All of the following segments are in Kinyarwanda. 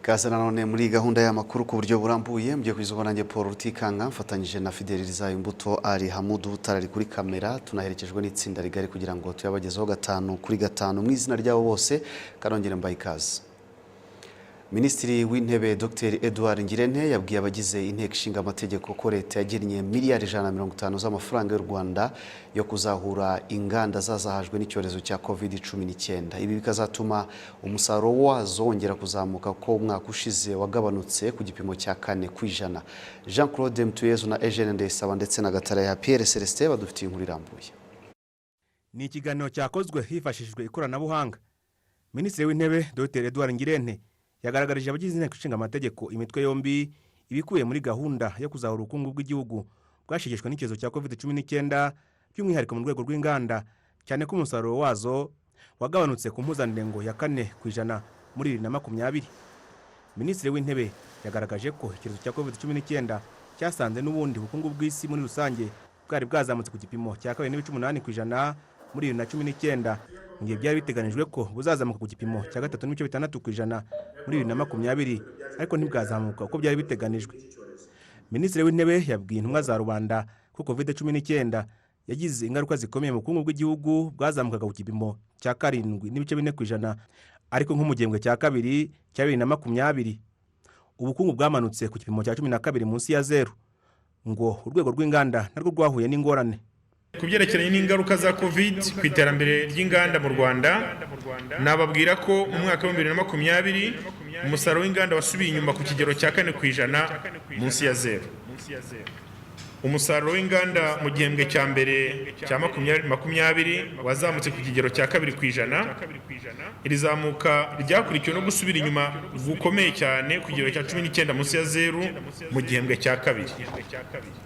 Kaza nanone muri gahunda y'amakuru ku buryo burambuye mgiye kwizubona nge Paul Rutikanga mfatanyije na Fidelisa Imbuto ari Hamudu tarari kuri kamera tunaherekejwe n'itsinda rigari kugira ngo tuyabagezeho 5 kuri 5 mu izina ryabo bose karongere mbaye ikaze. Minisitiri w'Intebe Dr Edouard Ngirente yabwiye abagize inteko ishinga amategeko ko leta yagennye miliyari 150 z'amafaranga y'u Rwanda yo kuzahura inganda zazahajwe n'icyorezo cya COVID-19. Ibi bikazatuma umusaruro wazo wongera kuzamuka ko umwaka ushize wagabanutse ku gipimo cya 4%. Jean-Claude Mtuyezu na Eugene Ndesaba ndetse na Gatara ya Pierre Celestin badufitiye inkuru irambuye. Ni ikiganiro cyakozwe hifashishijwe ikoranabuhanga. Minisitiri w'Intebe Dr Edouard Ngirente yagaragarije abagize inteko ishinga amategeko imitwe yombi ibikuye muri gahunda yo kuzahura ubukungu bw'igihugu bwashigishwe n'icyorezo cya COVID-19 by'umwihariko mu rwego rw'inganda cyane ko umusaruro wazo wagabanutse ku mpuzandengo ya 4% muri 2020. Minisitiri w'Intebe yagaragaje ko icyorezo cya COVID-19 cyasanze n'ubundi ubukungu bw'isi muri rusange bwari bwazamutse ku gipimo cya 2.8% muri 2019. Ngiye byari biteganijwe ko buzazamuka ku gipimo cya 3.6% muri 2020 ariko ntibwazamuka uko byari biteganijwe. Minisitiri w'Intebe yabwiye intumwa za rubanda ko COVID-19 yagize ingaruka zikomeye mu bukungu bw'igihugu bwazamukaga ku gipimo cya 7.4% ariko nko mu gihembwe cya kabiri cya 2020 ubukungu bwamanutse ku gipimo cya 12 munsi ya 0 ngo urwego rw'inganda narwo rwahuye n'ingorane. Kubyerekeranye n'ingaruka za COVID ku iterambere ry'inganda mu Rwanda, nababwira ko mu mwaka wa 2020 umusaruro w'inganda wasubiye inyuma ku kigero cya 4% munsi ya 0. Umusaruro w'inganda mu gihembwe cya mbere cya 2020 wazamutse ku kigero cya 2%. Iri zamuka ryakurikiwe no gusubira inyuma gukomeye cyane ku kigero cya 19 munsi ya 0 mu gihembwe cya kabiri.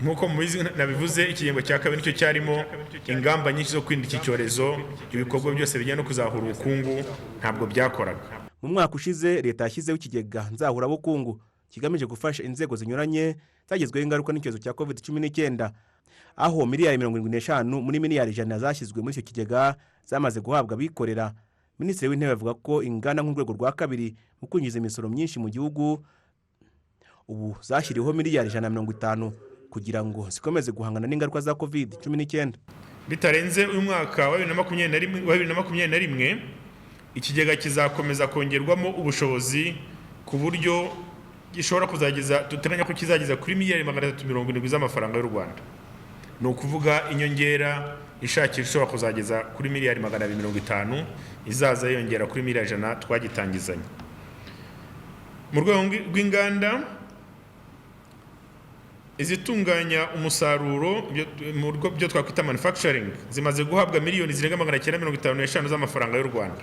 Nkuko mubizi nabivuze ikigembwe cya kabiri nicyo cyarimo ingamba nyinshi zo kwirinda iki cyorezo, ibikorwa byose bijyana no kuzahura ubukungu ntabwo byakoraga. Mu mwaka ushize leta yashyizeho ikigega nzahura bukungu kigamije gufasha inzego zinyuranye zagezweho ingaruka n'icyorezo cya COVID-19, aho miliyari 75 muri miliyari 100 zashyizwe muri icyo kigega zamaze guhabwa bikorera. Minisitiri w'Intebe avuga ko inganda nk'urwego rwa kabiri mu kwinjiza imisoro myinshi mu gihugu ubu zashyiriweho miliyari 150 kugira ngo zikomeze guhangana n'ingaruka za COVID-19. Bitarenze uyu mwaka wa 2021 ikigega kizakomeza kongerwamo ubushobozi ku buryo gishobora kuzageza tuteganya ko kizageza kuri miliyari 370 z'amafaranga y'u Rwanda. Ni ukuvuga inyongera ishakira ishobora kuzageza kuri miliyari 250 izaza yongera kuri miliyari 100 twagitangizanye. Mu rwego rw'inganda izitunganya umusaruro mu rugo byo twakwita manufacturing zimaze guhabwa miliyoni zirenga 955 z'amafaranga y'u Rwanda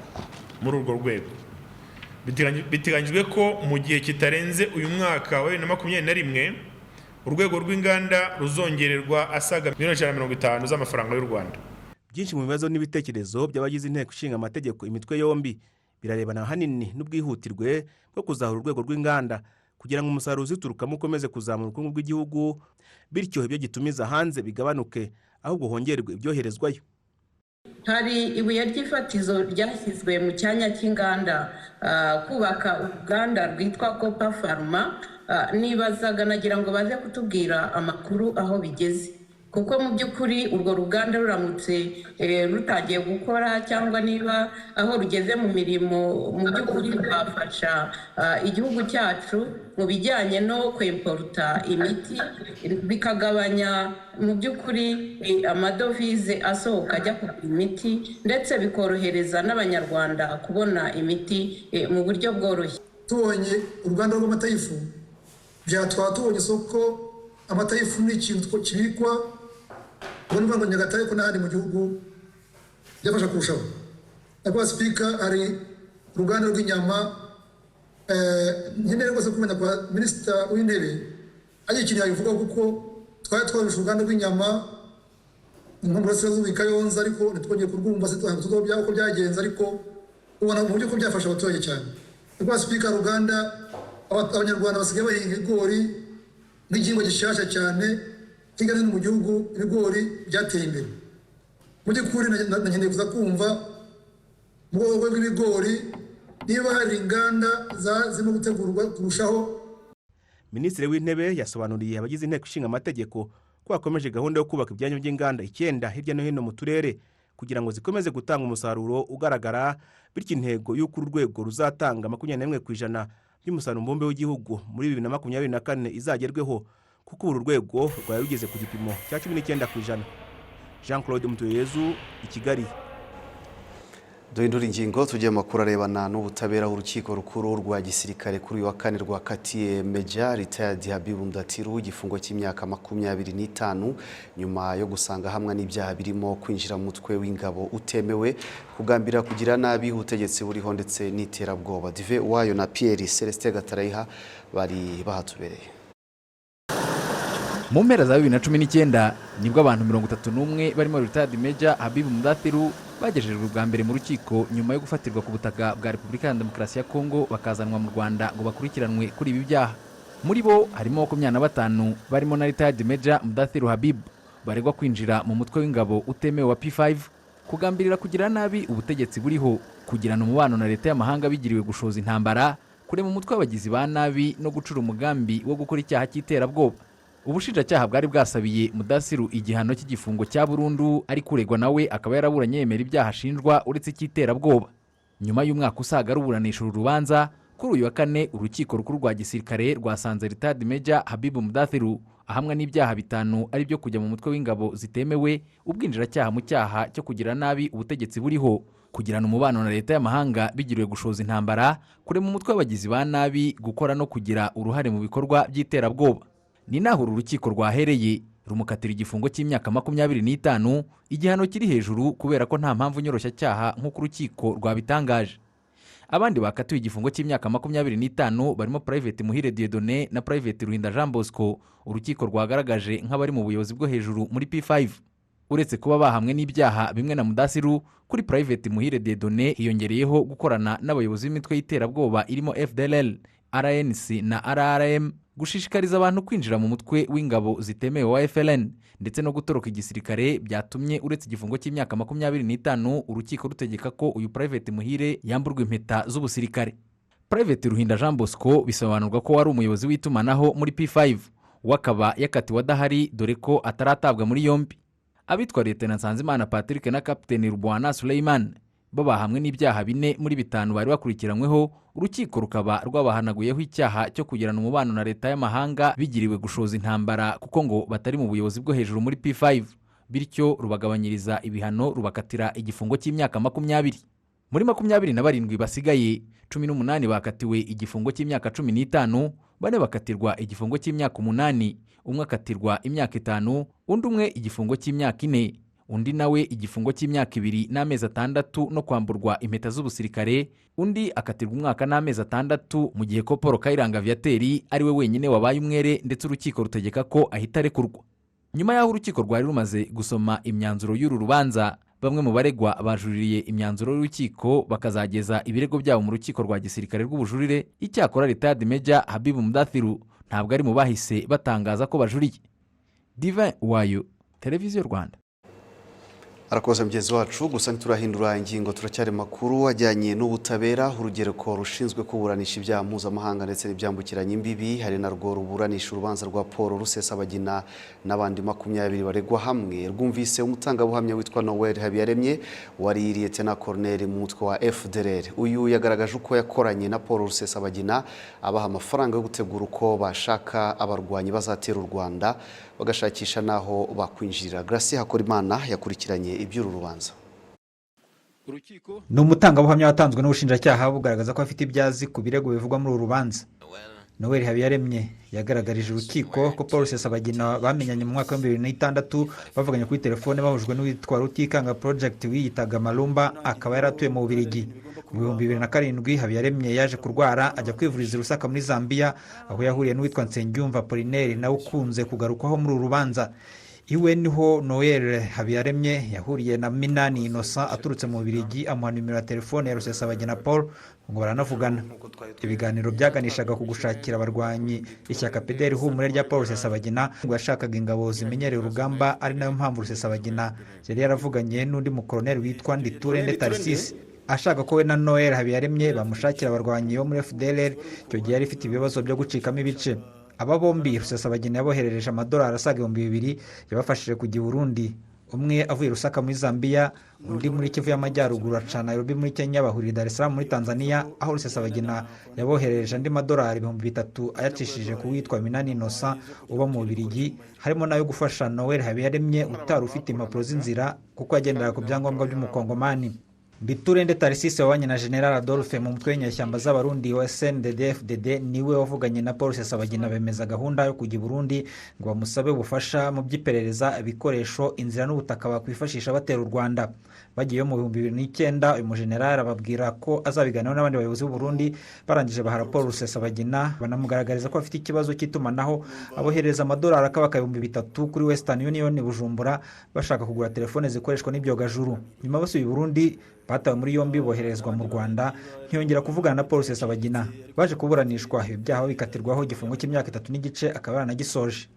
muri urwo rwego. Biteganyijwe ko mu gihe kitarenze uyu mwaka wa 2021 urwego rw'inganda ruzongererwa asaga miliyoni 150 z'amafaranga y'u Rwanda. Byinshi mu bibazo n'ibitekerezo by'abagize inteko ishinga amategeko imitwe yombi birarebana hanini n'ubwihutirwe bwo kuzahura urwego rw'inganda kugira ngo umusaruro uziturukamo ukomeze kuzamura ubukungu bw'igihugu, bityo ibyo gitumiza hanze bigabanuke ahubwo hongerwe ibyoherezwayo. Hari ibuye ry'ifatizo ryashyizwe mu cyanya cy'inganda kubaka uruganda rwitwa Copa Pharma. Nibazaga nagira ngo baze kutubwira amakuru aho bigeze, kuko mu by'ukuri urwo ruganda ruramutse rutagiye gukora cyangwa niba aho rugeze mu mirimo mu by'ukuri rwafasha igihugu cyacu mu bijyanye no kwimporta imiti, bikagabanya mu by'ukuri amadovize asohoka ajya kugura imiti ndetse bikorohereza n'abanyarwanda kubona imiti mu buryo bworoshye. Tubonye uruganda rw'amata y'ifu byatwara tubonye isoko amata y'ifu ni ikintu kibikwa ubona ngo Nyagatare ko n'ahandi mu gihugu byafasha kurushaho. Akwa speaker ari uruganda rw'inyama nkeneye rwose kumenya kwa Minisitiri w'Intebe agiye ikintu yabivuga kuko twarusha uruganda rw'inyama mu Burasirazuba Kayonza ariko ntitwongeye kurwumva se tuzo byako byagenze ariko ubona mu buryo ko byafasha abaturage cyane. Akwa speaker uruganda abanyarwanda basigaye bahinga ibigori n'igihingwa gishasha cyane kigana mu gihugu ibigori byateye imbere. Mu by'ukuri nkeneye kuza kumva mu bwoko bw'ibigori niba hari inganda zirimo gutegurwa kurushaho. Minisitiri w'Intebe yasobanuriye abagize inteko ishinga amategeko ko hakomeje gahunda yo kubaka ibyanya by'inganda 9 hirya no hino mu turere kugira ngo zikomeze gutanga umusaruro ugaragara, bityo intego y'uko urwego ruzatanga 21% by'umusaruro mbumbe w'igihugu muri 2024 izagerweho, kuko uru rwego rwari rugeze ku gipimo cya 19%. Jean Claude Mutuyezu, i Kigali. Duhindura ingingo tujye makuru arebana n'ubutabera. Urukiko rukuru rwa gisirikare kuri uyu wa kane rwakatiye Major Retired Habibu Mudatiru igifungo cy'imyaka 25 nyuma yo gusanga hamwe n'ibyaha birimo kwinjira mu mutwe w'ingabo utemewe, kugambira kugira nabi ubutegetsi buriho ndetse n'iterabwoba. Dive Wayo na Pierre Celestin Gatarayiha bari bahatubereye. Mu mpera za 2019 nibwo abantu 31 barimo Retired Major Habibu Mudatiru bagejejwe ubwa mbere mu rukiko nyuma yo gufatirwa ku butaka bwa Repubulika ya Demokarasi ya Kongo bakazanwa mu Rwanda ngo bakurikiranwe kuri ibi byaha. Muri bo harimo 25 barimo na Retired Major Mudatiru Habibu baregwa kwinjira mu mutwe w'ingabo utemewe wa P5, kugambirira kugira nabi ubutegetsi buriho, kugirana umubano na leta y'amahanga bigiriwe gushoza intambara, kurema umutwe w'abagizi ba nabi no gucura umugambi wo gukora icyaha cy'iterabwoba. Ubushinjacyaha bwari bwasabiye Mudasiru igihano cy'igifungo cya burundu, ari kuregwa nawe akaba yaraburanye yemera ibyaha ashinjwa uretse cy'iterabwoba. Nyuma y'umwaka usaga ruburanisha uru rubanza, kuri uyu wa kane urukiko rukuru rwa gisirikare rwasanze Retired Major Habibu Mudatiru ahamwa n'ibyaha 5 ari byo kujya mu mutwe w'ingabo zitemewe, ubwinjiracyaha mu cyaha cyo kugira nabi ubutegetsi buriho, kugirana umubano na leta y'amahanga bigiriwe gushoza intambara, kurema umutwe w'abagizi ba nabi, gukora no kugira uruhare mu bikorwa by'iterabwoba. Ni naho uru rukiko rwahereye rumukatira igifungo cy'imyaka 25, igihano kiri hejuru kubera ko nta mpamvu nyoroshya cyaha nk'uko urukiko rwabitangaje. Abandi bakatiwe igifungo cy'imyaka 25 barimo Private Muhire Dieudonné na Private Ruhinda Jean Bosco, urukiko rwagaragaje nk'abari mu buyobozi bwo hejuru muri P5. Uretse kuba bahamwe n'ibyaha bimwe na Mudasiru, kuri Private Muhire Dieudonné hiyongereyeho gukorana n'abayobozi b'imitwe y'iterabwoba irimo FDLR, RNC na RRM, gushishikariza abantu kwinjira mu mutwe w'ingabo zitemewe wa FLN ndetse no gutoroka igisirikare, byatumye uretse igifungo cy'imyaka 25 urukiko rutegeka ko uyu Private Muhire yamburwa impeta z'ubusirikare. Private Ruhinda Jean Bosco bisobanurwa ko wari umuyobozi w'itumanaho muri P5, wakaba yakatiwe adahari dore ko ataratabwa muri yombi. Abitwa Lieutenant Nsanzimana Patrick na Captain Rubwana Suleiman bo bahamwe n'ibyaha 4 muri 5 bari bakurikiranyweho, urukiko rukaba rwabahanaguyeho icyaha cyo kugirana umubano na leta y'amahanga bigiriwe gushoza intambara kuko ngo batari mu buyobozi bwo hejuru muri P5, bityo rubagabanyiriza ibihano rubakatira igifungo cy'imyaka 20. Muri 27 basigaye 18 bakatiwe igifungo cy'imyaka 15, bane bakatirwa igifungo cy'imyaka 8, umwe akatirwa imyaka 5, undi umwe igifungo cy'imyaka 4, undi nawe igifungo cy'imyaka 2 n'amezi 6 no kwamburwa impeta z'ubusirikare, undi akatirwa umwaka n'amezi 6, mu gihe ko Paul Kayiranga Viateri ari we wenyine wabaye umwere ndetse urukiko rutegeka ko ahita arekurwa. Nyuma y'aho urukiko rwari rumaze gusoma imyanzuro y'uru rubanza, bamwe mu baregwa bajuririye imyanzuro y'urukiko bakazageza ibirego byabo mu rukiko rwa gisirikare rw'ubujurire. Icyakora Retired Major Habibu Mudatiru ntabwo ari mu bahise batangaza ko bajuriye. Divin Wayo, Televiziyo Rwanda. Arakoze mugezi wacu. Gusa nturahindura ingingo, turacyari makuru ajyanye n'ubutabera. Urugereko rushinzwe kuburanisha ibyaha mpuzamahanga ndetse n'ibyambukiranya imbibi hari narwo ruburanisha urubanza rwa Paul Rusesabagina n'abandi 20 baregwa hamwe. Rwumvise umutangabuhamya witwa Noel Habiyaremye wari Lieutenant Colonel mu mutwe wa FDLR. Uyu yagaragaje uko yakoranye na Paul Rusesabagina abaha amafaranga yo gutegura uko bashaka abarwanyi bazatera u Rwanda bagashakisha naho bakwinjirira. Gracie Hakorimana yakurikiranye iby'uru rubanza. Ni umutangabuhamya watanzwe n'ubushinjacyaha bugaragaza ko afite ibyazi ku birego bivugwa muri uru rubanza. Noel Habiyaremye yagaragarije urukiko ko Paul Rusesabagina bamenyanye mu mwaka wa 2006 bavuganye kuri telefone bahujwe n'uwitwa Rutikanga Project wiyitaga Malumba, akaba yaratuye mu Bubiligi. Mu 2007 Habiyaremye yaje kurwara ajya kwivuriza Rusaka muri Zambia, aho yahuriye n'uwitwa Nsengiyumva Apollinaire nawe ukunze kugarukwaho muri uru rubanza. Iwe niho Noel Habiyaremye yahuriye na Minani Innocent aturutse mu Bubiligi, amuha nimero ya telefone ya Rusesabagina Paul ngo baranavugana. Ibiganiro byaganishaga ku gushakira abarwanyi ishyaka PDR Humure rya Paul Rusesabagina, ngo yashakaga ingabo zimenyereye urugamba, ari nayo mpamvu Rusesabagina yari yaravuganye n'undi mukoloneli witwa Nditurende Tarcisse ashaka ko we na Noel Habiyaremye bamushakira abarwanyi bo muri FDLR icyo gihe yari ifite ibibazo byo gucikamo ibice. Aba bombi Rusesabagina yaboherereje amadolari asaga 2,000 yabafashije kujya i Burundi, umwe avuye Rusaka muri Zambia, undi muri Kivu y'Amajyaruguru aca Nairobi muri Kenya, bahurira Dar es Salaam muri Tanzania, aho Rusesabagina yaboherereje andi madolari 3,000 ayacishije ku witwa Minani Innocent uba mu Bubiligi, harimo nayo gufasha Noel Habiyaremye utari ufite impapuro z'inzira kuko yagendera ku byangombwa by'umukongomani. Biturende Tarisisi wabanye na General Adolphe mu mutwe w'inyeshyamba z'abarundi wa SNDD-FDD niwe wavuganye na Paul Rusesabagina bemeza gahunda yo kujya i Burundi ngo bamusabe ubufasha mu by'iperereza, ibikoresho, inzira n'ubutaka bakwifashisha batera u Rwanda. Bagiye mu 2009 uyu mujenerali ababwira ko azabiganiraho n'abandi bayobozi b'u Burundi, barangije baha raporo Rusesabagina banamugaragariza ko afite ikibazo cy'itumanaho, abohereza amadolari akabaka 3,000 kuri Western Union Bujumbura bashaka kugura telefone zikoreshwa n'ibyogajuru. Nyuma basubiye i Burundi batawe muri yombi boherezwa mu Rwanda, ntiyongera kuvugana na Paul Rusesabagina. Baje kuburanishwa ibi byaha bikatirwaho igifungo cy'imyaka 3 n'igice akaba yaranagisoje.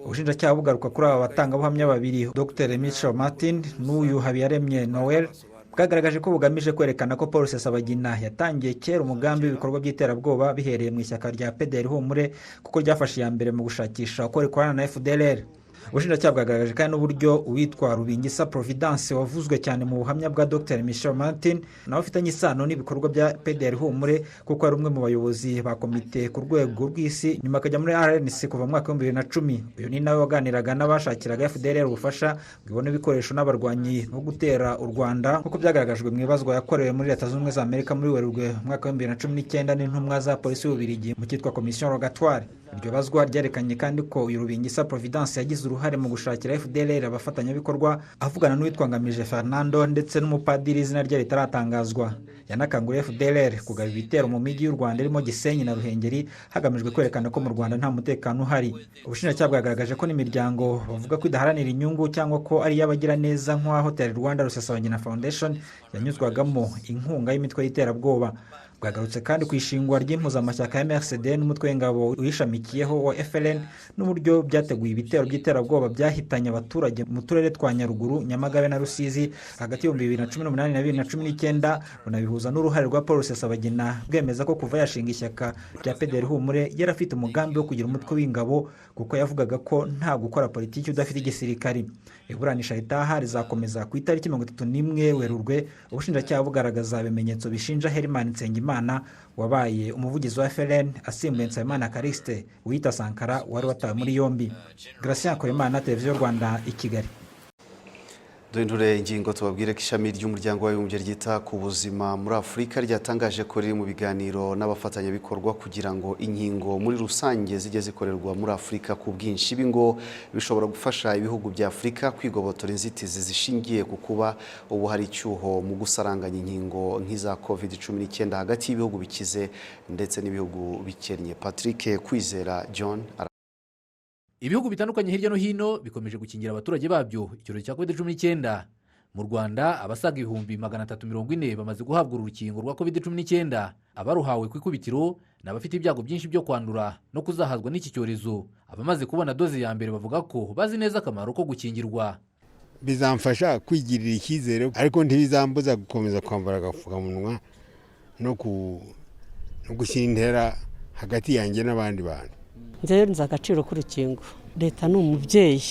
Ubushinjacyaha bugaruka kuri aba batangabuhamya babiri, Dr Michel Martin n'uyu Habiyaremye Noel, bwagaragaje ko bugamije kwerekana ko Paul Rusesabagina yatangiye kera umugambi w'ibikorwa by'iterabwoba bihereye mu ishyaka rya PDR Humure kuko ryafashe ya mbere mu gushakisha uko rikorana na FDLR. Ubushinjacyaha bwagaragaje kandi n'uburyo uwitwa Rubingisa Providence wavuzwe cyane mu buhamya bwa Dr Michel Martin nawe afitanye isano n'ibikorwa bya PDR Humure kuko ari umwe mu bayobozi ba komite ku rwego rw'isi, nyuma akajya muri RNC kuva mu mwaka wa 2010. Uyu ni nawe waganiraga n'abashakiraga FDLR ubufasha bwibona ibikoresho n'abarwanyi no gutera u Rwanda kuko byagaragajwe mu ibazwa yakorewe muri Leta Zunze Ubumwe za Amerika muri Werurwe mu mwaka wa 2019 n'intumwa za polisi y'Ububiligi mu cyitwa Commission Rogatoire. Iryo bazwa ryerekanye kandi ko uyu Rubingisa Providence yagize uruhare mu gushakira FDLR abafatanyabikorwa, avugana n'uwitwa Ngamije Fernando ndetse n'umupadiri izina rye ritaratangazwa. Yanakanguriye FDLR kugaba ibitero mu mijyi y'u Rwanda irimo Gisenyi na Ruhengeri hagamijwe kwerekana ko mu Rwanda nta mutekano uhari. Ubushinjacyaha bwagaragaje ko n'imiryango bavuga ko idaharanira inyungu cyangwa ko ari y'abagira neza nka Hotel Rwanda Rusesabagina Foundation yanyuzwagamo inkunga y'imitwe y'iterabwoba. Bwagarutse kandi ku ishingwa ry'impuzamashyaka ya MRCD n'umutwe w'ingabo uyishamikiyeho wa FLN n'uburyo byateguye ibitero by'iterabwoba byahitanye abaturage mu turere twa Nyaruguru, Nyamagabe na Rusizi hagati ya 2018 na 2019, bunabihuza n'uruhare rwa Paul Rusesabagina bwemeza ko kuva yashinga ishyaka rya PDR Humure yarafite umugambi wo kugira umutwe w'ingabo kuko yavugaga ko nta gukora politiki udafite igisirikari. Iburanisha ritaha rizakomeza ku itariki 31 Werurwe, ubushinjacyaha bugaragaza ibimenyetso bishinja Herman Nsengimana wabaye umuvugizi wa FLN asimbuye Nsabimana Kariste wita Sankara wari watawe muri yombi. Gratien Koremana, Televiziyo Rwanda, i Kigali. Duhindure ingingo tubabwire ko ishami ry'umuryango w'abibumbye ryita ku buzima muri Afurika ryatangaje ko riri mu biganiro n'abafatanyabikorwa kugira ngo inkingo muri rusange zijye zikorerwa muri Afurika ku bwinshi. Ibi ngo bishobora gufasha ibihugu bya Afurika kwigobotora inzitizi zishingiye ku kuba ubu hari icyuho mu gusaranganya inkingo nk'iza COVID-19 hagati y'ibihugu bikize ndetse n'ibihugu bikennye. Patrick Kwizera John. Ibihugu bitandukanye hirya no hino bikomeje gukingira abaturage babyo icyorezo cya COVID-19. Mu Rwanda abasaga 340 bamaze guhabwa urukingo rwa COVID-19. Abaruhawe ku ikubitiro n'abafite ibyago byinshi byo kwandura no kuzahazwa n'iki cyorezo. Abamaze kubona doze ya mbere bavuga ko bazi neza akamaro ko gukingirwa. Bizamfasha kwigirira icyizere ariko ntibizambuza gukomeza kwambara agapfukamunwa no gushyira intera hagati yanjye n'abandi bantu. Nzi agaciro k'urukingo. Leta ni umubyeyi,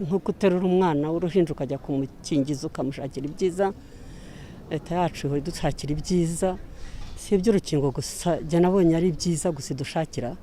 nk'uko uterura umwana w'uruhinja ukajya kumukingiza ukamushakira ibyiza. Leta yacu ihora idushakira ibyiza, si iby'urukingo gusa, jya nabonye ari byiza gusa idushakira,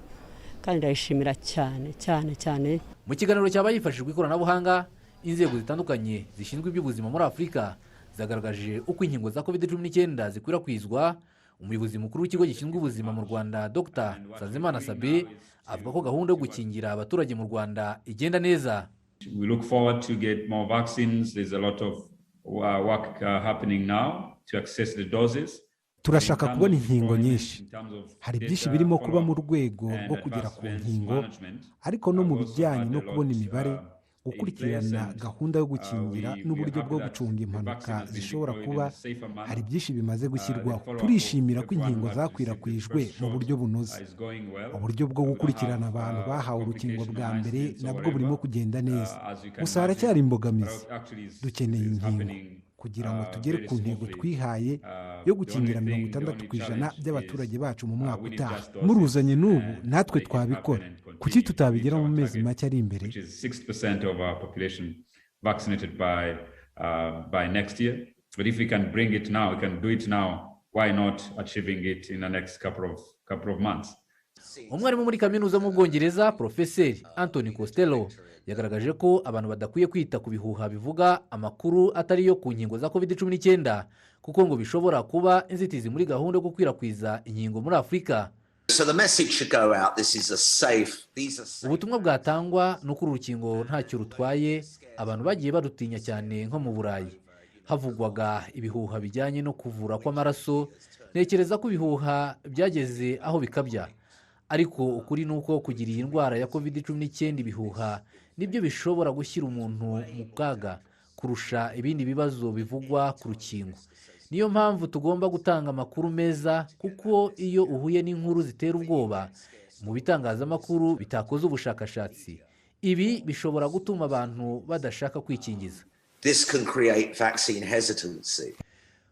kandi ndayishimira cyane cyane cyane. Mu kiganiro cyabaye hifashishijwe ikoranabuhanga, inzego zitandukanye zishinzwe iby'ubuzima muri Afurika zagaragaje uko inkingo za COVID-19 zikwirakwizwa. Umuyobozi mukuru w'ikigo gishinzwe ubuzima mu Rwanda Dr Sanzimana Sabe avuga ko gahunda yo gukingira abaturage mu Rwanda igenda neza. We look forward to get more vaccines. There's a lot of work happening now to access the doses. Turashaka kubona inkingo nyinshi. Hari byinshi birimo kuba mu rwego rwo kugera ku nkingo, ariko no mu bijyanye no kubona imibare, gukurikirana gahunda yo gukingira n'uburyo bwo gucunga impanuka zishobora kuba. Hari byinshi bimaze gushyirwaho. Turishimira ko inkingo zakwirakwijwe mu buryo bunoze. Uburyo bwo gukurikirana abantu bahawe urukingo bwa mbere nabwo burimo kugenda neza. Gusa haracyari imbogamizi. Dukeneye inkingo kugira ngo tugere ku ntego twihaye yo gukingira 60% by'abaturage bacu mu mwaka utaha. Muruzanye n'ubu natwe twabikora. Kuki tutabigera mu mezi make ari imbere? By next year, but if we can bring it now, we can do it now. Why not achieving it in the next couple of months? Umwarimu muri kaminuza mu Bwongereza Profeseri Anthony Costello yagaragaje ko abantu badakwiye kwita ku bihuha bivuga amakuru atari yo ku nkingo za COVID-19 kuko ngo bishobora kuba inzitizi muri gahunda yo gukwirakwiza inkingo muri Afurika. Ubutumwa bwatangwa no kuri urukingo ntacyo rutwaye, abantu bagiye barutinya cyane nko mu Burayi. Havugwaga ibihuha bijyanye no kuvura kw'amaraso, ntekereza ko ibihuha byageze aho bikabya. Ariko ukuri nuko kugira iyi ndwara ya COVID-19 ibihuha nibyo bishobora gushyira umuntu mu kaga kurusha ibindi bibazo bivugwa ku rukingo. Niyo mpamvu tugomba gutanga amakuru meza, kuko iyo uhuye n'inkuru zitera ubwoba mu bitangazamakuru bitakoze ubushakashatsi, ibi bishobora gutuma abantu badashaka kwikingiza.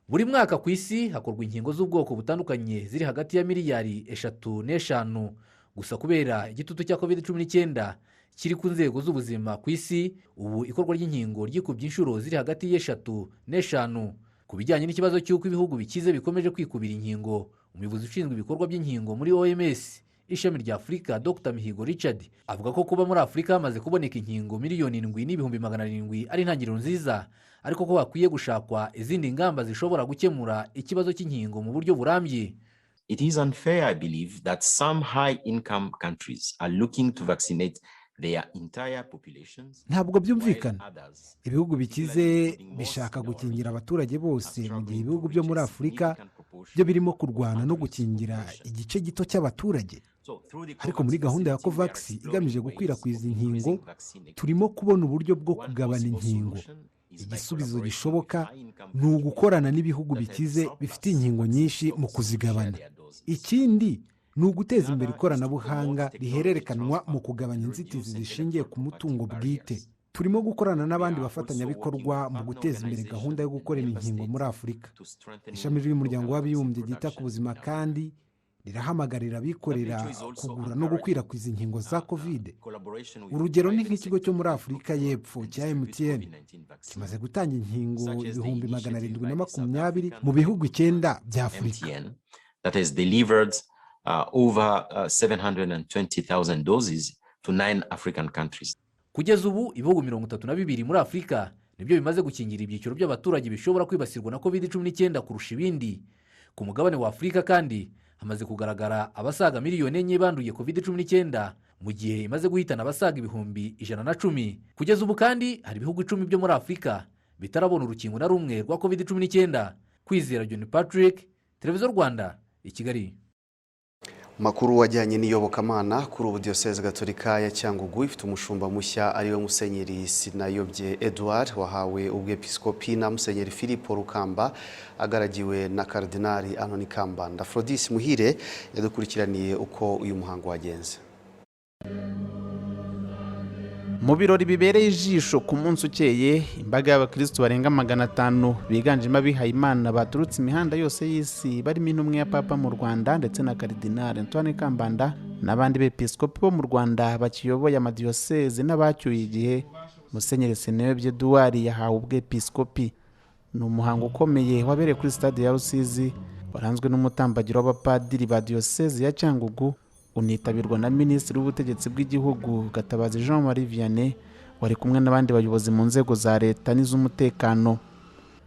Buri mwaka ku isi hakorwa inkingo z'ubwoko butandukanye ziri hagati ya miliyari 3 n'5. Gusa kubera igitutu cya COVID-19 kiri ku nzego z'ubuzima ku isi, ubu ikorwa ry'inkingo ryikubye inshuro ziri hagati y'3 n'5. Ku bijyanye n'ikibazo cy'uko ibihugu bikize bikomeje kwikubira inkingo, umuyobozi ushinzwe ibikorwa by'inkingo muri OMS ishami rya Afurika Dr. Mihigo Richard avuga ko kuba muri Afurika hamaze kuboneka inkingo 7,700,000 ari intangiriro nziza, ariko ko hakwiye gushakwa izindi ngamba zishobora gukemura ikibazo cy'inkingo mu buryo burambye. It is unfair, I believe, that some high-income countries are looking to vaccinate their entire populations. Ntabwo byumvikana. Ibihugu bikize bishaka gukingira abaturage bose, mu gihe ibihugu byo muri Afurika byo birimo kurwana no gukingira igice gito cy'abaturage. Ariko muri gahunda ya COVAX igamije gukwirakwiza inkingo, turimo kubona uburyo bwo kugabana inkingo. Igisubizo gishoboka ni ugukorana n'ibihugu bikize bifite inkingo nyinshi mu kuzigabana. Ikindi ni uguteza imbere ikoranabuhanga rihererekanwa mu kugabanya inzitizi zishingiye ku mutungo bwite. Turimo gukorana n'abandi bafatanyabikorwa mu guteza imbere gahunda yo gukora inkingo muri Afurika. Ishami ry'umuryango w'abibumbye ryita ku buzima kandi rirahamagarira abikorera kugura no gukwirakwiza inkingo za COVID. Urugero ni nk'ikigo cyo muri Afurika y'Epfo cya MTN kimaze gutanga inkingo 720,000 mu bihugu 9 bya Afurika. That has delivered over 720,000 doses to 9 African countries. Kugeza ubu ibihugu 32 muri Afurika nibyo bimaze gukingira ibyiciro by'abaturage bishobora kwibasirwa na COVID-19 kurusha ibindi. Ku mugabane wa Afurika kandi hamaze kugaragara abasaga miliyoni 4 banduye COVID-19 mu gihe imaze guhitana abasaga 110,000. Kugeza ubu kandi hari ibihugu 10 byo muri Afurika bitarabona urukingo na rumwe rwa COVID-19. Kwizera John Patrick, Televiziyo Rwanda, i Kigali. Makuru wajyanye n'iyobokamana kuri ubu Diocese Gatolika ya Cyangugu ifite umushumba mushya ariwe Musenyeri Sinayobye Edouard wahawe ubwepiskopi na Musenyeri Filipo Rukamba agaragiwe na Kardinali Anthony Kambanda. Aphrodis Muhire yadukurikiraniye uko uyu muhango wagenze. Mu birori bibereye ijisho ku munsi ukeye, imbaga y'abakristo barenga 500 biganjemo abihaye Imana baturutse imihanda yose y'isi barimo intumwa ya Papa mu Rwanda ndetse na Kardinali Anthony Kambanda n'abandi bepiskopi bo mu Rwanda bakiyoboye amadiyoseze n'abacyuye igihe. Musenyeri Sinayobye Edouard yahawe ubwepiskopi. Ni umuhango ukomeye wabereye kuri stade ya Rusizi waranzwe n'umutambagiro w'abapadiri ba diyoseze ya Cyangugu, unitabirwa na Minisitiri w'Ubutegetsi bw'Igihugu Gatabazi Jean-Marie Vianney wari kumwe n'abandi bayobozi mu nzego za leta n'iz'umutekano.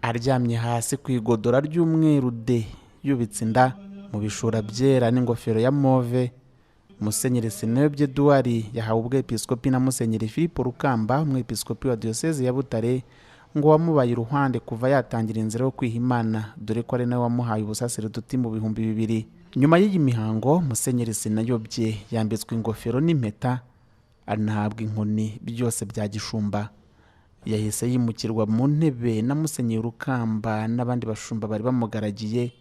Aryamye hasi ku igodora ry'umweru de yubitse inda mu bishura byera n'ingofero ya move, Musenyeri Sinayobye Edouard yahawe ubwepiskopi na Musenyeri Filipo Rukamba, umwepiskopi wa diyoseze ya Butare, ngo wamubaye iruhande kuva yatangira inzira yo kwiha Imana, dore ko ari nawe wamuhaye ubusaserdoti mu 2000. Nyuma y'iyi mihango, Musenyeri Sinayobye yambitswe ingofero n'impeta, anahabwa inkoni byose bya gishumba. Yahise yimukirwa mu ntebe na Musenyeri Rukamba n'abandi bashumba bari bamugaragiye,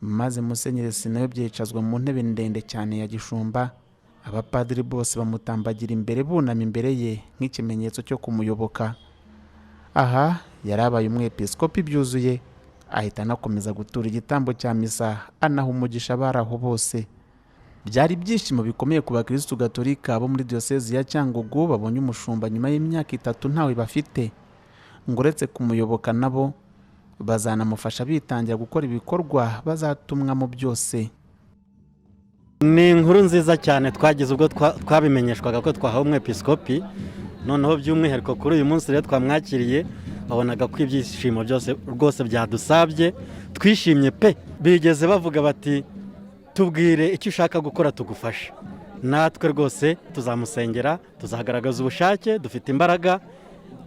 maze Musenyeri Sinayobye yicazwa mu ntebe ndende cyane ya gishumba. Abapadiri bose bamutambagira imbere bunama imbere ye nk'ikimenyetso cyo kumuyoboka. aha yari abaye umwepiskopi byuzuye, ahita anakomeza gutura igitambo cya misa anaha umugisha abari aho bose. Byari ibyishimo bikomeye ku bakirisitu gatolika bo muri diyosezi ya Cyangugu babonye umushumba nyuma y'imyaka 3 ntawe bafite, ngo uretse kumuyoboka nabo bazanamufasha bitangira gukora ibikorwa bazatumwamo byose. Ni inkuru nziza cyane twagize ubwo twabimenyeshwaga ko twahawe umwepiskopi, noneho by'umwihariko kuri uyu munsi rero twamwakiriye, babonaga ko ibyishimo byose rwose byadusabye, twishimye pe. Bigeze bavuga bati tubwire icyo ushaka gukora tugufasha, natwe rwose tuzamusengera, tuzagaragaza ubushake, dufite imbaraga,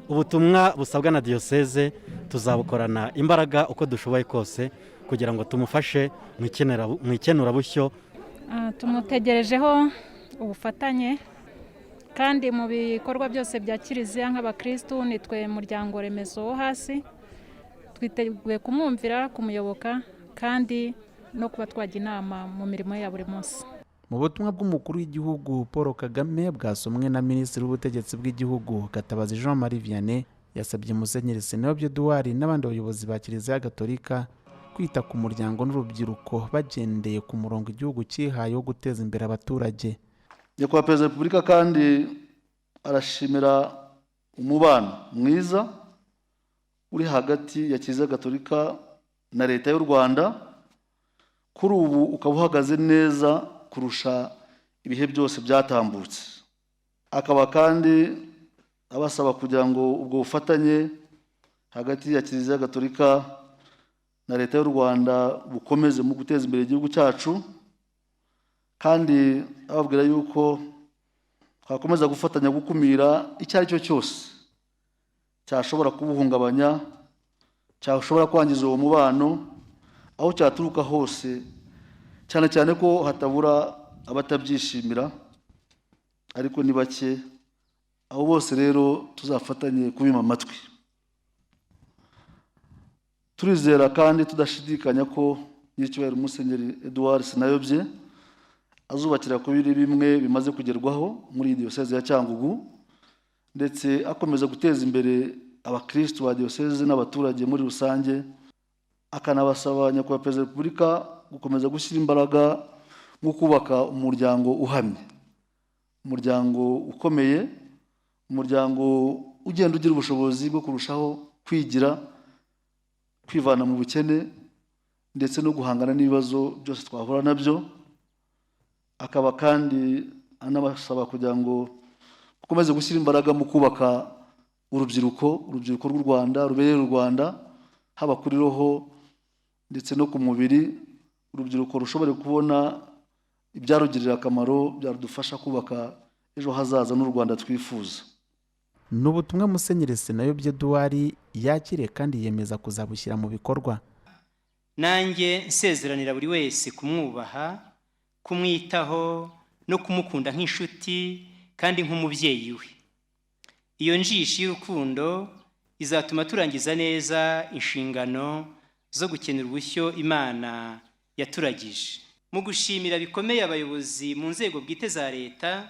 ubutumwa busabwa na diyoseze tuzabukorana imbaraga uko dushoboye kose kugira ngo tumufashe mu ikenurabushyo. Tumutegerejeho ubufatanye kandi mu bikorwa byose bya kiliziya nk'abakristu, nitwe muryango remezo wo hasi twiteguye kumwumvira, kumuyoboka kandi no kuba twajya inama mu mirimo ya buri munsi. Mu butumwa bw'umukuru w'igihugu Paul Kagame bwasomwe na Minisitiri w'Ubutegetsi bw'Igihugu Gatabazi Jean Marie Vianney, yasabye Musenyeri Sinayobye Edouard n'abandi bayobozi ba Kiliziya Gatolika kwita ku muryango n'urubyiruko bagendeye ku murongo igihugu cyihaye wo guteza imbere abaturage. Nyakubahwa Perezida wa Repubulika kandi arashimira umubano mwiza uri hagati ya Kiliziya Gatolika na Leta y'u Rwanda, kuri ubu ukaba uhagaze neza kurusha ibihe byose byatambutse. Akaba kandi abasaba kugira ngo ubwo bufatanye hagati ya Kiliziya Gatolika na Leta y'u Rwanda bukomeze mu guteza imbere igihugu cyacu, kandi ababwira yuko twakomeza gufatanya gukumira icyo ari cyo cyose cyashobora kubuhungabanya, cyashobora kwangiza uwo mubano aho cyaturuka hose, cyane cyane ko hatabura abatabyishimira ariko ni bake. Abo bose rero tuzafatanye kubima amatwi. Turizera kandi tudashidikanya ko Nyiricyubahiro Musenyeri Edouard Sinayobye azubakira ku biri bimwe bimaze kugerwaho muri diyoseze ya Cyangugu, ndetse akomeza guteza imbere abakristo ba diyoseze n'abaturage muri rusange. Akanabasaba Nyakubahwa Perezida wa Repubulika gukomeza gushyira imbaraga mu kubaka umuryango uhamye, umuryango ukomeye, umuryango ugenda ugira ubushobozi bwo kurushaho kwigira, kwivana mu bukene ndetse no guhangana n'ibibazo byose twahura nabyo. Akaba kandi anabasaba kugira ngo ukomeze gushyira imbaraga mu kubaka urubyiruko rw'u Rwanda rubereye u Rwanda, haba kuri roho ndetse no ku mubiri. Urubyiruko rushobore kubona ibyarugirira akamaro, byarudufasha kubaka ejo hazaza n'u Rwanda twifuza. N'ubutumwa Musenyeri Sinayobye Edouard yakiriye kandi yemeza kuzabushyira mu bikorwa. Nanjye nsezeranira buri wese kumwubaha, kumwitaho no kumukunda nk'inshuti kandi nk'umubyeyi we. Iyo njishi y'urukundo izatuma turangiza neza inshingano zo gukenera ubushyo Imana yaturagije. Mu gushimira bikomeye abayobozi mu nzego bwite za leta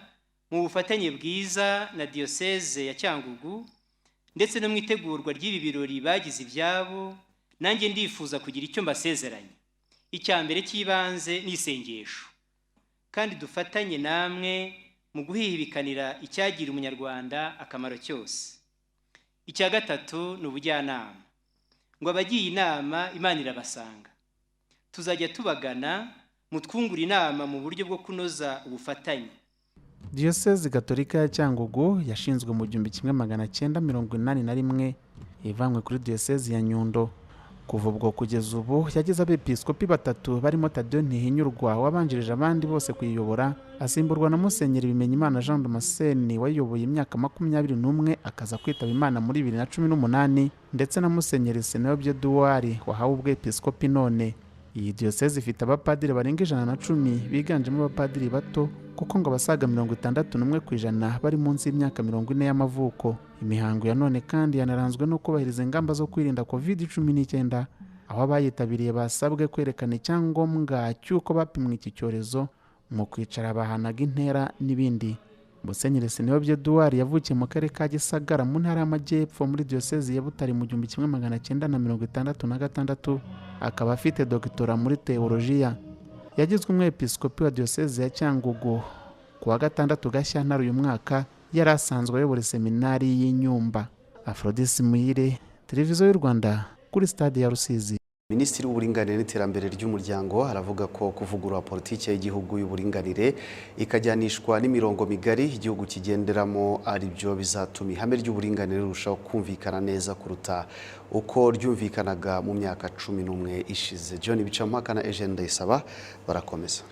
mu bufatanye bwiza na diyoseze ya Cyangugu ndetse no mu itegurwa ry'ibi birori bagize ibyabo, nanjye ndifuza kugira icyo mbasezeranya. Icya mbere cy'ibanze ni isengesho, kandi dufatanye namwe mu guhihibikanira icyagira umunyarwanda akamaro cyose. Icya gatatu ni ubujyanama, ngo abagiye inama Imana irabasanga. Tuzajya tubagana mutwungura inama mu buryo bwo kunoza ubufatanye. Diyosezi Gatolika ya Cyangugu yashinzwe mu 1981 ivanywe kuri diyosezi ya Nyundo. Kuva ubwo kugeza ubu yagize abepiskopi 3 barimo Tadeo Ntihinyurwa wabanjirije abandi bose kuyiyobora, asimburwa na Musenyeri Bimenyimana Jean Damascene wayoboye imyaka 21 akaza kwitaba Imana muri 2018, ndetse na Musenyeri Sinayobye Edouard wahawe ubwepiskopi none. Iyi diyosezi ifite abapadiri barenga 110 biganjemo abapadiri bato, kuko ngo abasaga 61% bari munsi y'imyaka 40 y'amavuko. Imihango ya none kandi yanaranzwe no kubahiriza ingamba zo kwirinda COVID-19, aho abayitabiriye basabwe kwerekana icyangombwa cy'uko bapimwe iki cyorezo, mu kwicara bahanaga intera n'ibindi. Musenyeri Sinayobye Edouard yavukiye mu karere ka Gisagara mu ntara y'Amajyepfo muri diyosezi ya Butare mu 1966, akaba afite doktora muri teolojiya. Yagizwe umwepiskopi wa diyosezi ya Cyangugu ku wa 6 Gashyantare uyu mwaka, yari asanzwe ayobora seminari y'Inyumba. Aphrodis Muhire, Televiziyo y'u Rwanda, kuri stade ya Rusizi. Minisitiri w'uburinganire n'iterambere ry'umuryango aravuga ko kuvugurura politiki y'igihugu y'uburinganire ikajyanishwa n'imirongo migari igihugu kigenderamo ari byo bizatuma ihame ry'uburinganire rirushaho kumvikana neza kuruta uko ryumvikanaga mu myaka 11 ishize. John Bicampaka na Eugene Ndayisaba barakomeza.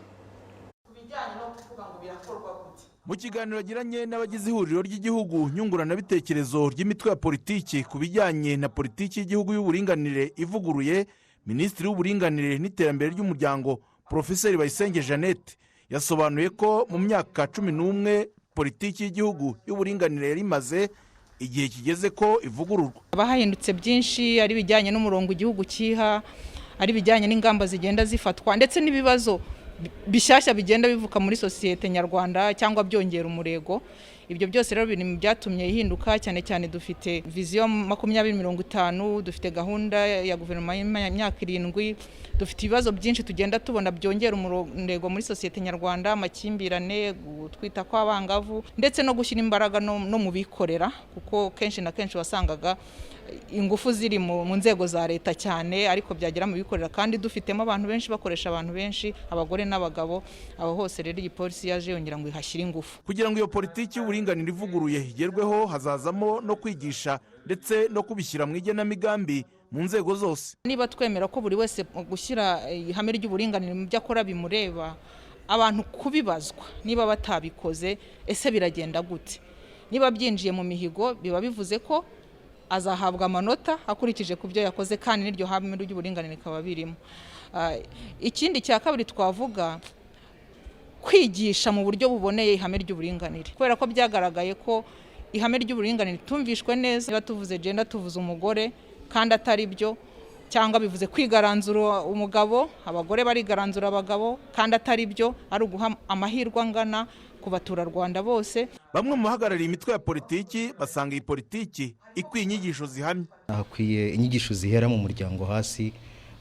Mu kiganiro agiranye n'abagize ihuriro ry'igihugu nyunguranabitekerezo ry'imitwe ya politiki ku bijyanye na politiki y'igihugu y'uburinganire ivuguruye, Minisitiri w'uburinganire n'iterambere ry'umuryango Profeseri Bayisenge Jeannette yasobanuye ko mu myaka 11 politiki y'igihugu y'uburinganire yari imaze, igihe kigeze ko ivugururwa. Bahahindutse byinshi, ari bijyanye n'umurongo igihugu kiha, ari bijyanye n'ingamba zigenda zifatwa ndetse n'ibibazo bishyashya bigenda bivuka muri sosiyete nyarwanda cyangwa byongera umurego. Ibyo byose rero biri mu byatumye ihinduka, cyane cyane dufite vision 2050, dufite gahunda ya guverinoma y'imyaka 7, dufite ibibazo byinshi tugenda tubona byongera umurego muri sosiyete nyarwanda, amakimbirane, gutwita kw'abangavu ndetse no gushyira imbaraga no mu bikorera, kuko kenshi na kenshi wasangaga ingufu ziri mu nzego za leta cyane, ariko byagera mu bikorera kandi dufitemo abantu benshi, bakoresha abantu benshi, abagore n'abagabo. Aho hose rero iyi polisi yaje yongera ngo ihashyire ingufu. Kugira ngo iyo politiki y'uburinganire ivuguruye igerweho, hazazamo no kwigisha ndetse no kubishyira mu igenamigambi mu nzego zose. Niba twemera ko buri wese gushyira ihame ry'uburinganire mu byo akora bimureba, abantu kubibazwa niba batabikoze ese biragenda gute? Niba byinjiye mu mihigo, biba bivuze ko azahabwa amanota akurikije ku byo yakoze, kandi n'iryo hame ry'uburinganire kaba birimo. Ikindi cya kabiri twavuga, kwigisha mu buryo buboneye ihame ry'uburinganire, kubera ko byagaragaye ko ihame ry'uburinganire tumvishwe neza. Niba tuvuze gender tuvuze umugore kandi atari byo, cyangwa bivuze kwigaranzura umugabo, abagore barigaranzura abagabo kandi atari byo, ari uguha amahirwe angana ku baturarwanda bose. Bamwe mu bahagarariye imitwe ya politiki basanga iyi politiki ikwiye inyigisho zihamye. Hakwiye inyigisho zihera mu muryango hasi,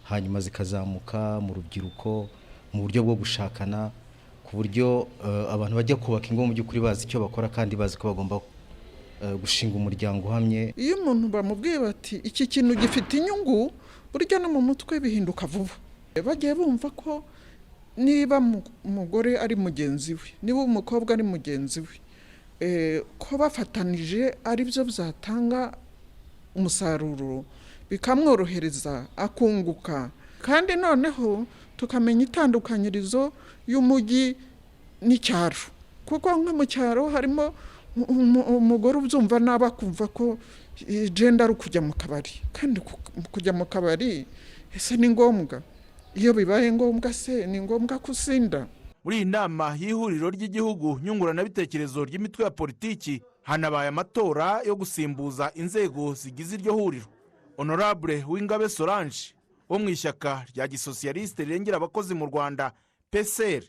hanyuma zikazamuka mu rubyiruko mu buryo bwo gushakana, ku buryo abantu bajya kubaka ingo mu by'ukuri bazi icyo bakora kandi bazi ko bagomba gushinga umuryango uhamye. Iyo umuntu bamubwiye bati iki kintu gifite inyungu, burya no mu mutwe bihinduka vuba. Bagiye bumva ko niba umugore ari mugenzi we, niba umukobwa ari mugenzi we, ko bafatanije ari byo byatanga umusaruro, bikamworohereza akunguka. Kandi noneho tukamenya itandukanyirizo y'umujyi n'icyaro, kuko nko mu cyaro harimo umugore ubyumva nabi akumva ko gender ari kujya mu kabari, kandi kujya mu kabari ese ni ngombwa? Iyo bibaye ngombwa se ni ngombwa kusinda? Muri iyi nama y'ihuriro ry'igihugu nyunguranabitekerezo ry'imitwe ya politiki hanabaye amatora yo gusimbuza inzego zigize iryo huriro. Honorable Uwingabe Solange wo mu ishyaka rya gisosiyaliste rirengera abakozi mu Rwanda PCR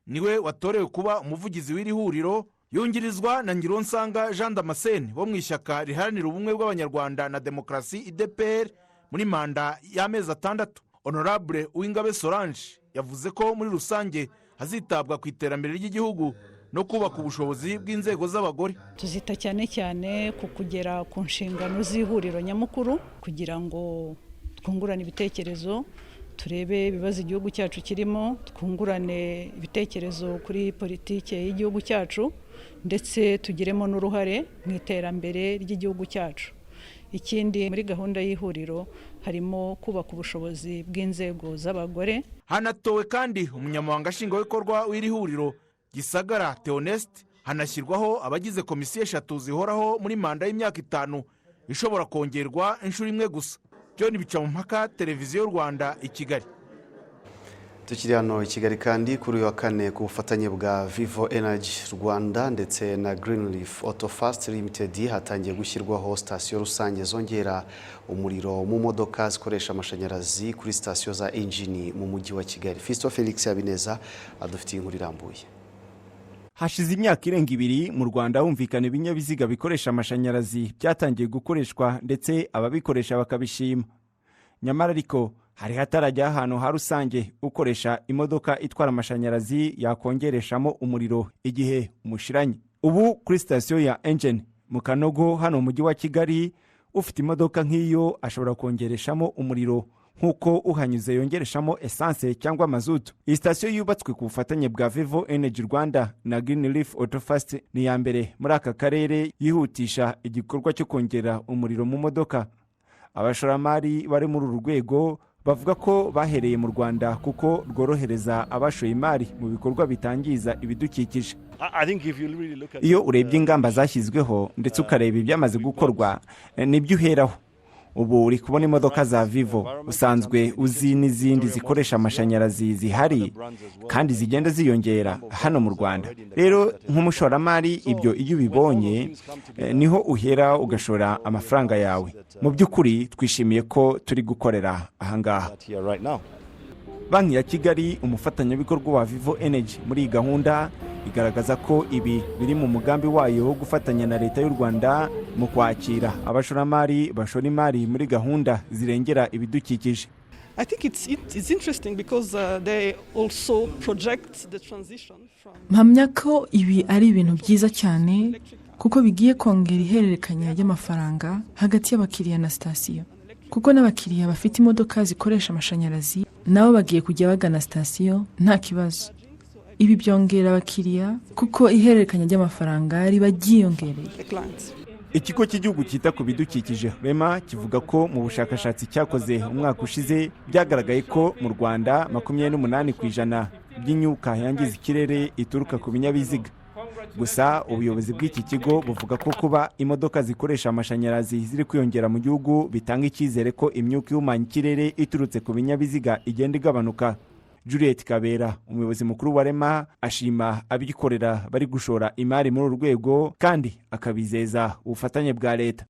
niwe watorewe kuba umuvugizi w'iri huriro, yungirizwa na Ngironsanga Jean Damascene wo mu ishyaka riharanira ubumwe bw'abanyarwanda na demokarasi IDPR muri manda y'amezi 6. Honorable Uwingabe Solange yavuze ko muri rusange hazitabwa ku iterambere ry'igihugu no kubaka ubushobozi bw'inzego z'abagore. Tuzita cyane cyane ku kugera ku nshingano z'ihuriro nyamukuru, kugira ngo twungurane ibitekerezo, turebe ibibazo igihugu cyacu kirimo, twungurane ibitekerezo kuri politike y'igihugu cyacu, ndetse tugiremo n'uruhare mu iterambere ry'igihugu cyacu. Ikindi muri gahunda y'ihuriro harimo kubaka ubushobozi bw'inzego z'abagore. Hanatowe kandi umunyamabanga nshingwabikorwa w'iri huriro Gisagara Theoneste, hanashyirwaho abagize komisiyo 3 zihoraho muri manda y'imyaka 5 ishobora kongerwa inshuro imwe gusa. John Bicampaka, Televiziyo y'u Rwanda, i Kigali. Tukiri hano i Kigali kandi kuri uyu wa kane ku bufatanye bwa Vivo Energy Rwanda ndetse na Greenleaf Auto Fast Limited hatangiye gushyirwaho sitasiyo rusange zongera umuriro mu modoka zikoresha amashanyarazi kuri sitasiyo za engine mu mujyi wa Kigali. Fisto Felix Habineza adufitiye inkuru irambuye. Hashize imyaka irenga 2 mu Rwanda humvikana ibinyabiziga bikoresha amashanyarazi byatangiye gukoreshwa ndetse ababikoresha bakabishima. Nyamara ariko hari hatarajya ahantu ha rusange ukoresha imodoka itwara amashanyarazi yakongereshamo umuriro igihe umushiranye. Ubu kuri sitasiyo ya Engine mu Kanogo hano mu mujyi wa Kigali, ufite imodoka nk'iyo ashobora kongereshamo umuriro nk'uko uhanyuze yongereshamo essence cyangwa mazutu. Iyi sitasiyo yubatswe ku bufatanye bwa Vivo Energy Rwanda na Green Leaf Autofast ni ya mbere muri aka karere yihutisha igikorwa cyo kongera umuriro mu modoka. Abashoramari bari muri uru rwego bavuga ko bahereye mu Rwanda kuko rworohereza abashoye imari mu bikorwa bitangiza ibidukikije. Iyo urebye ingamba zashyizweho ndetse ukareba ibyamaze gukorwa nibyo uheraho. Ubu uri kubona imodoka za Vivo usanzwe uzi n'izindi zikoresha amashanyarazi zihari kandi zigenda ziyongera hano mu Rwanda. Rero nk'umushoramari ibyo iyo ubibonye niho uhera ugashora amafaranga yawe. Mu by'ukuri twishimiye ko turi gukorera ahangaha. Banki ya Kigali, umufatanyabikorwa wa Vivo Energy muri iyi gahunda, igaragaza ko ibi biri mu mugambi wayo wo gufatanya na leta y'u Rwanda mu kwakira abashoramari bashora imari muri gahunda zirengera ibidukikije. I think it's interesting because they also project the transition from. Mpamya ko ibi ari ibintu byiza cyane kuko bigiye kongera ihererekanya ry'amafaranga hagati y'abakiriya na sitasiyo. Kuko n'abakiriya bafite imodoka zikoresha amashanyarazi nabo bagiye kujya bagana sitasiyo nta kibazo. Ibi byongera abakiriya kuko ihererekanya ry'amafaranga riba ryiyongereye. Ikigo cy'igihugu cyita ku bidukikije REMA kivuga ko mu bushakashatsi cyakoze umwaka ushize byagaragaye ko mu Rwanda 28% by'imyuka yangiza ikirere ituruka ku binyabiziga. Gusa ubuyobozi bw'iki kigo buvuga ko kuba imodoka zikoresha amashanyarazi ziri kwiyongera mu gihugu bitanga icyizere ko imyuka ihumanya ikirere iturutse ku binyabiziga igenda igabanuka. Juliet Kabera, umuyobozi mukuru wa REMA, ashima abikorera bari gushora imari muri uru rwego kandi akabizeza ubufatanye bwa leta.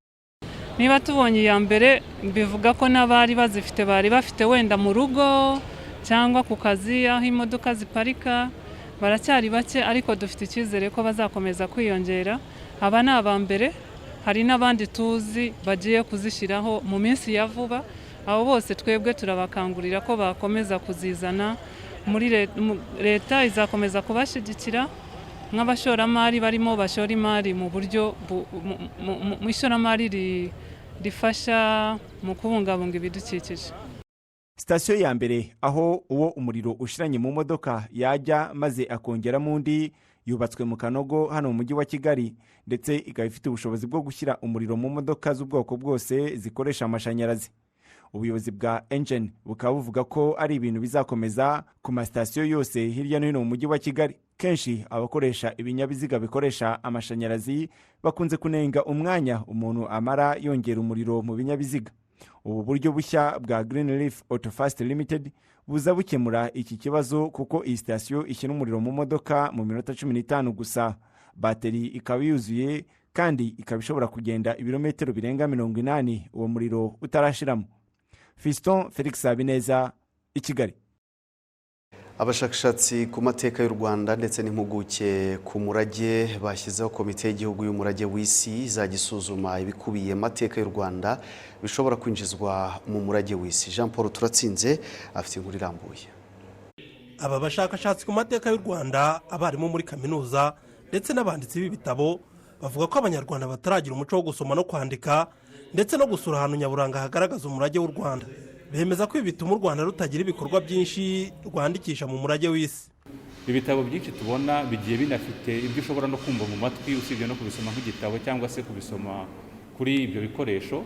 Niba tubonye iya mbere bivuga ko n'abari bazifite bari bafite wenda mu rugo cyangwa ku kazi aho imodoka ziparika baracyari bake, ariko dufite icyizere ko bazakomeza kwiyongera. Aba ni aba mbere, hari n'abandi tuzi bagiye kuzishyiraho mu minsi ya vuba. Abo bose twebwe turabakangurira ko bakomeza kuzizana muri leta izakomeza kubashyigikira nk'abashoramari barimo bashora imari mu buryo mu ishoramari rifasha mu kubungabunga ibidukikije. Sitasiyo ya mbere aho uwo umuriro ushiranye mu modoka yajya maze akongeramo undi yubatswe mu Kanogo hano mu mujyi wa Kigali, ndetse ikaba ifite ubushobozi bwo gushyira umuriro mu modoka z'ubwoko bwose zikoresha amashanyarazi. Ubuyobozi bwa Engine bukaba buvuga ko ari ibintu bizakomeza ku masitasiyo yose hirya no hino mu mujyi wa Kigali. Kenshi abakoresha ibinyabiziga bikoresha amashanyarazi bakunze kunenga umwanya umuntu amara yongera umuriro mu binyabiziga. Ubu buryo bushya bwa Green Leaf Autofast Limited buza bukemura iki kibazo kuko iyi sitasiyo ishyira umuriro mu modoka mu minota 15 gusa. Bateri ikaba yuzuye kandi ikaba ishobora kugenda ibirometero birenga 80 uwo muriro utarashiramo. Fiston Felix Habineza, i Kigali. Abashakashatsi ku mateka y'u Rwanda ndetse n'impuguke ku murage bashyizeho komite y'igihugu y'umurage w'isi izagisuzuma ibikubiye mateka y'u Rwanda bishobora kwinjizwa mu murage w'isi. Jean Paul Turatsinze afite inkuru irambuye. Aba bashakashatsi ku mateka y'u Rwanda, abarimu muri kaminuza ndetse n'abanditsi b'ibitabo bavuga ko abanyarwanda bataragira umuco wo gusoma no kwandika ndetse no gusura ahantu nyaburanga hagaragaza umurage w'u Rwanda. Bemeza ko bituma u Rwanda rutagira ibikorwa byinshi rwandikisha mu murage w'isi. Ibitabo byinshi tubona bigiye binafite ibyo ushobora no kumva mu matwi usibye no kubisoma nk'igitabo cyangwa se kubisoma kuri ibyo bikoresho.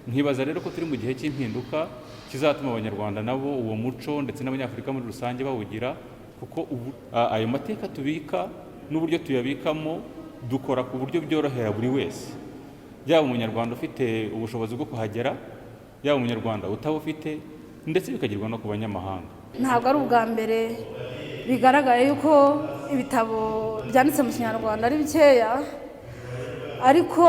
Nkibaza rero ko turi mu gihe cy'impinduka kizatuma abanyarwanda nabo uwo muco ndetse n'abanyafurika muri rusange bawugira, kuko ayo mateka tubika n'uburyo tuyabikamo dukora ku buryo byorohera buri wese, yaba umunyarwanda ufite ubushobozi bwo kuhagera, yaba umunyarwanda utabufite, ndetse bikagirwa no ku banyamahanga. Ntabwo ari ubwa mbere bigaragaye yuko ibitabo byanditse mu Kinyarwanda ari bikeya, ariko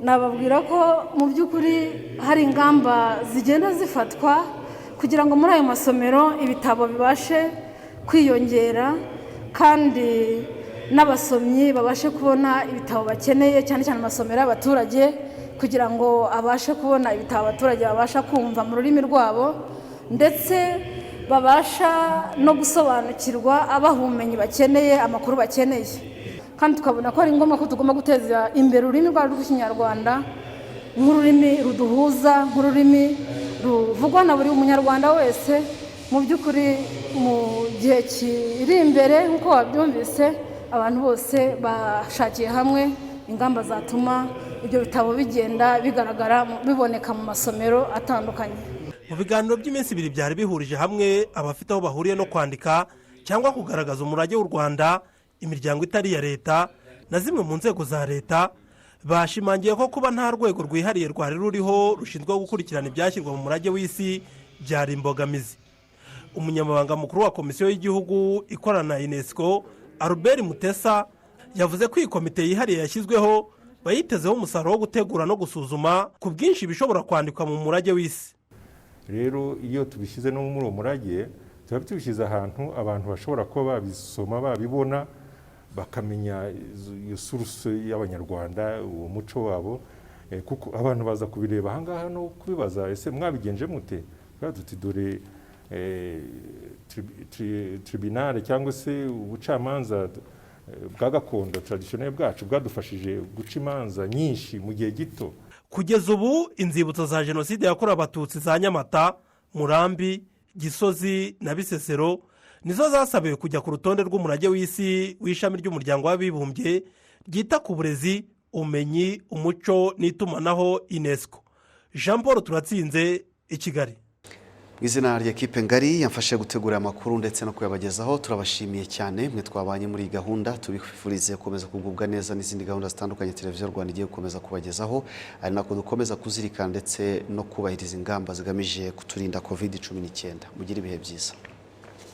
nababwira ko mu by'ukuri hari ingamba zigenda zifatwa kugira ngo muri ayo masomero ibitabo bibashe kwiyongera, kandi n'abasomyi babashe kubona ibitabo bakeneye, cyane cyane amasomero y'abaturage, kugira ngo abashe kubona ibitabo abaturage babasha kumva mu rurimi rwabo, ndetse babasha no gusobanukirwa, abaha ubumenyi bakeneye, amakuru bakeneye. Kandi tukabona ko ari ngombwa ko tugomba guteza imbere ururimi rwacu rw'ikinyarwanda nk'ururimi ruduhuza, nk'ururimi ruvugwa na buri munyarwanda wese. Mu by'ukuri mu gihe kiri imbere nk'uko wabyumvise, abantu bose bashakiye hamwe ingamba zatuma ibyo bitabo bigenda bigaragara, biboneka mu masomero atandukanye. Mu biganiro by'iminsi ibiri byari bihurije hamwe abafite aho bahuriye no kwandika cyangwa kugaragaza umurage w'u Rwanda, imiryango itari iya leta na zimwe mu nzego za leta, bashimangiye ko kuba nta rwego rwihariye rwari ruriho rushinzwe gukurikirana ibyashyirwa mu murage w'isi byari imbogamizi. Umunyamabanga mukuru wa komisiyo y'igihugu ikorana na UNESCO, Albert Mutesa, yavuze ko iyi komite yihariye yashyizweho bayitezeho umusaruro wo gutegura no gusuzuma ku bwinshi bishobora kwandikwa mu murage w'isi. Rero iyo tubishyize no muri uwo murage, tuba tubishyize ahantu abantu bashobora kuba babisoma, babibona, bakamenya iyo source y'abanyarwanda, uwo muco wabo, kuko abantu baza kubireba ahangaha no kubibaza, ese mwabigenje mute? Tuti dore tribunal cyangwa se ubucamanza bwa gakondo traditionnel bwacu bwadufashije guca imanza nyinshi mu gihe gito. Kugeza ubu inzibutso za jenoside yakorewe abatutsi za Nyamata, Murambi, Gisozi na Bisesero nizo zasabiwe kujya ku rutonde rw'umurage w'isi w'ishami ry'umuryango w'abibumbye ryita ku burezi, ubumenyi, umuco n'itumanaho UNESCO. Jean Paul Turatsinze, i Kigali. Mu izina ry'ekipe ngari yamfashe gutegura amakuru ndetse no kuyabagezaho, turabashimiye cyane mwe twabanye muri gahunda. Tubifurize gukomeza kugubwa neza n'izindi gahunda zitandukanye televiziyo Rwanda igiye gukomeza kubagezaho, ari nako dukomeza kuzirikana ndetse no kubahiriza ingamba zigamije kuturinda COVID-19. Mugire ibihe byiza.